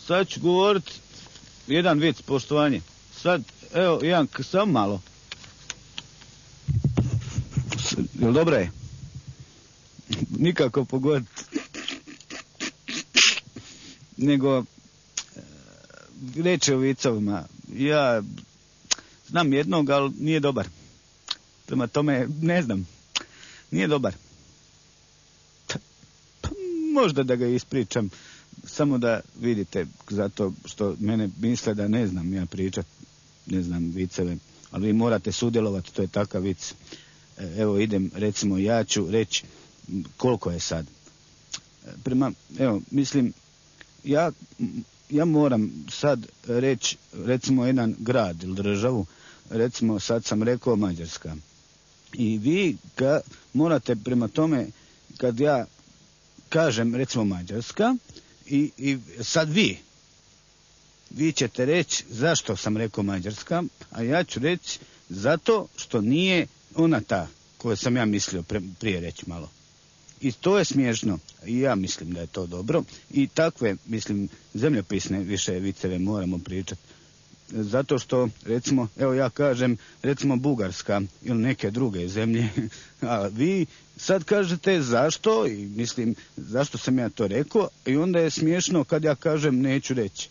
sad ću govorit jedan vic, poštovanje. Sad, evo, jedan, samo malo. Jel dobro je? Nikako pogoditi. Nego, reče o vicovima. Ja znam jednog, ali nije dobar. Prema tome, ne znam. Nije dobar. Pa, možda da ga ispričam. Samo da vidite, zato što mene misle da ne znam ja pričat. Ne znam viceve. Ali vi morate sudjelovati, to je takav vic. Evo idem, recimo ja ću reći koliko je sad. Evo, mislim, ja moram sad reći, recimo jedan grad ili državu, recimo sad sam rekao Mađarska. I vi morate prema tome, kad ja kažem recimo Mađarska, i sad vi ćete reći zašto sam rekao Mađarska, a ja ću reći zato što nije ona ta koju sam ja mislio prije reći malo. I to je smiješno. I ja mislim da je to dobro. I takve, mislim, zemljopisne više viceve moramo pričati. Zato što, recimo, evo ja kažem, recimo Bugarska ili neke druge zemlje, a vi sad kažete zašto i mislim zašto sam ja to rekao i onda je smiješno kad ja kažem neću reći.